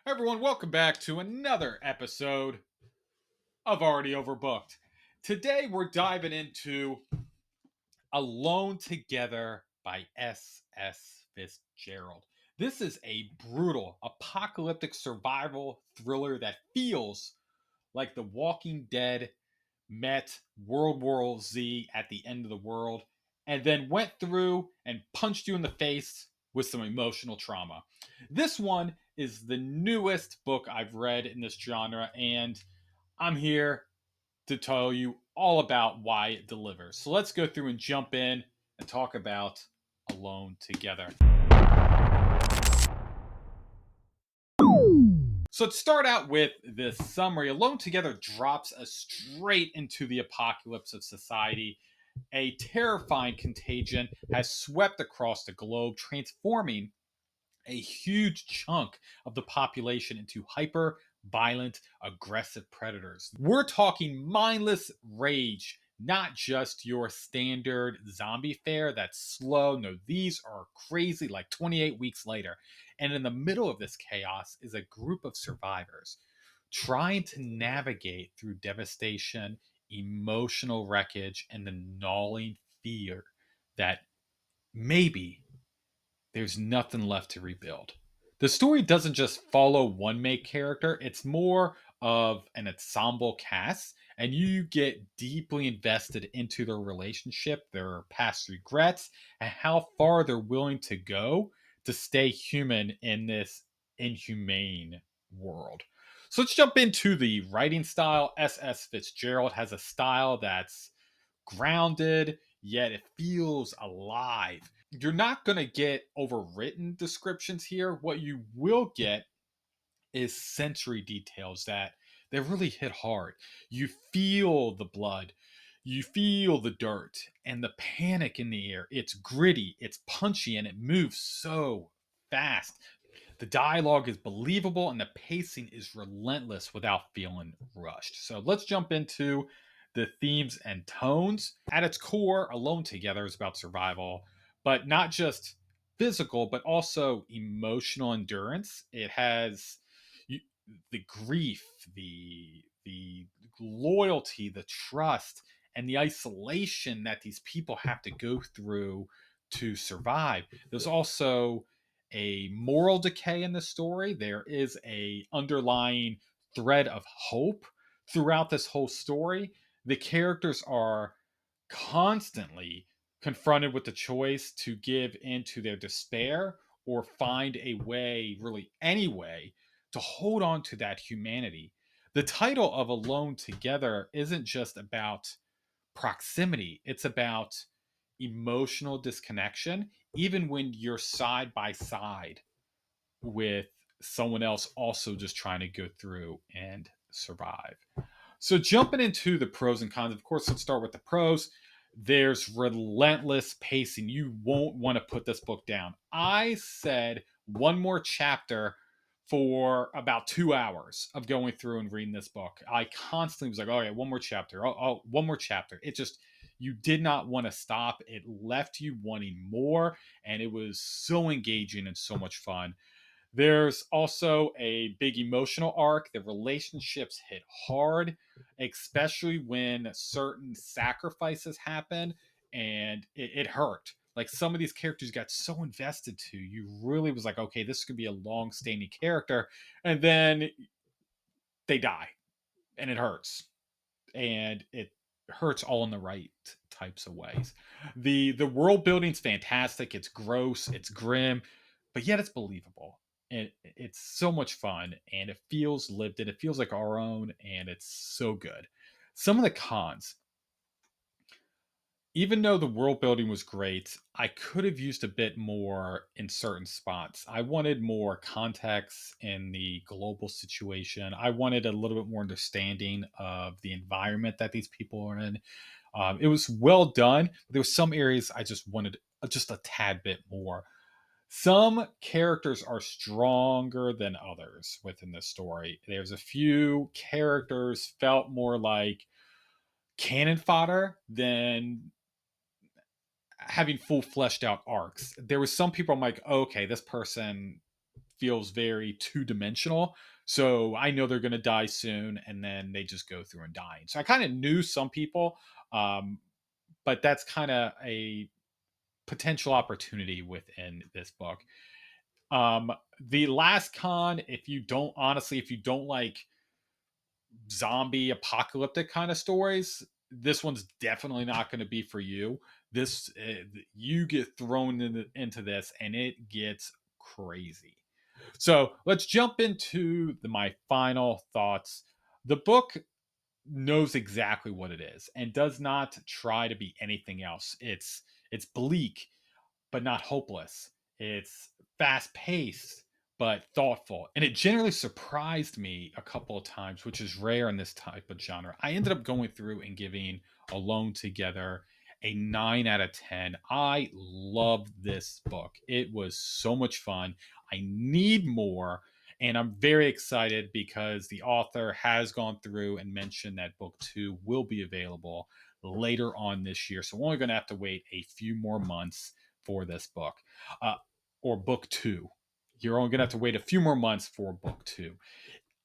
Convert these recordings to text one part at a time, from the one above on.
Everyone, welcome back to another episode of Already Overbooked. Today we're diving into Alone Together by S.S. Fitzgerald. This is a brutal, apocalyptic survival thriller that feels like The Walking Dead met World War Z at the end of the world and then went through and punched you in the face with some emotional trauma. This one is the newest book I've read in this genre, and I'm here to tell you all about why it delivers. So let's go through and jump in and talk about Alone Together. So let's start out with this summary. Alone Together drops us straight into the apocalypse of society. A terrifying contagion has swept across the globe, transforming a huge chunk of the population into hyper violent, aggressive predators. We're talking mindless rage, not just your standard zombie fare that's slow. No, these are crazy, like 28 weeks later. And in the middle of this chaos is a group of survivors trying to navigate through devastation, emotional wreckage, and the gnawing fear that maybe there's nothing left to rebuild. The story doesn't just follow one main character, it's more of an ensemble cast, and you get deeply invested into their relationship, their past regrets, and how far they're willing to go to stay human in this inhumane world. So let's jump into the writing style. S.S. Fitzgerald has a style that's grounded, yet it feels alive. You're not going to get overwritten descriptions here. What you will get is sensory details that really hit hard. You feel the blood, you feel the dirt and the panic in the air. It's gritty, it's punchy, and it moves so fast. The dialogue is believable and the pacing is relentless without feeling rushed. So let's jump into the themes and tones. At its core, Alone Together is about survival, but not just physical, but also emotional endurance. It has the grief, the loyalty, the trust, and the isolation that these people have to go through to survive. There's also a moral decay in the story. There is a underlying thread of hope throughout this whole story. The characters are constantly confronted with the choice to give into their despair or find a way, really any way, to hold on to that humanity. The title of Alone Together isn't just about proximity, it's about emotional disconnection, even when you're side by side with someone else also just trying to go through and survive. So, jumping into the pros and cons, of course, let's start with the pros. There's relentless pacing. You won't want to put this book down. I said one more chapter for about 2 hours of going through and reading this book. I constantly was like, oh, yeah, one more chapter. Oh, one more chapter. It just, you did not want to stop. It left you wanting more, and it was so engaging and so much fun. There's also a big emotional arc. The relationships hit hard, especially when certain sacrifices happen, and it hurt. Like some of these characters got so invested to, you really was like, okay, this could be a long-standing character, and then they die, and it hurts, and it hurts all in the right types of ways. The world building's fantastic. It's gross, it's grim, but yet it's believable. And it's so much fun and it feels lived in. It feels like our own and it's so good. Some of the cons, even though the world building was great, I could have used a bit more in certain spots. I wanted more context in the global situation. I wanted a little bit more understanding of the environment that these people are in. It was well done, but there were some areas I just wanted just a tad bit more. Some characters are stronger than others within the story. There's a few characters felt more like cannon fodder than having full fleshed out arcs. There was some people I'm like, oh, okay, this person feels very two-dimensional. So I know they're going to die soon, and then they just go through and die. So I kind of knew some people, um, but that's kind of a potential opportunity within this book. The last con, if you don't like zombie apocalyptic kind of stories, this one's definitely not going to be for you. This You get thrown into this, and it gets crazy. So let's jump into my final thoughts. The book knows exactly what it is and does not try to be anything else. It's bleak but not hopeless. It's fast paced but thoughtful. And it generally surprised me a couple of times, which is rare in this type of genre. I ended up going through and giving Alone Together a 9 out of 10. I love this book. It was so much fun. I need more. And I'm very excited because the author has gone through and mentioned that book two will be available later on this year. So we're only going to have to wait a few more months for this book, uh, or book two. You're only going to have to wait a few more months for book two.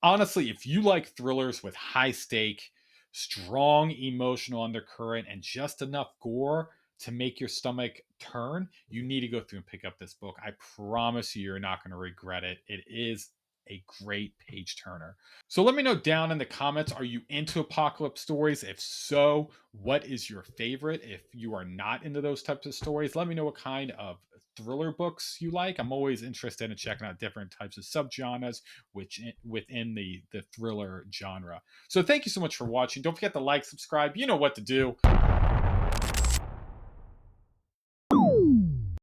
Honestly, if you like thrillers with high stake, strong emotional undercurrent, and just enough gore to make your stomach turn, you need to go through and pick up this book. I promise you, you're not going to regret it. It is a great page turner. So let me know down in the comments, are you into apocalypse stories? If so, what is your favorite? If you are not into those types of stories, let me know what kind of thriller books you like. I'm always interested in checking out different types of subgenres within the thriller genre. So thank you so much for watching. Don't forget to like, subscribe. You know what to do.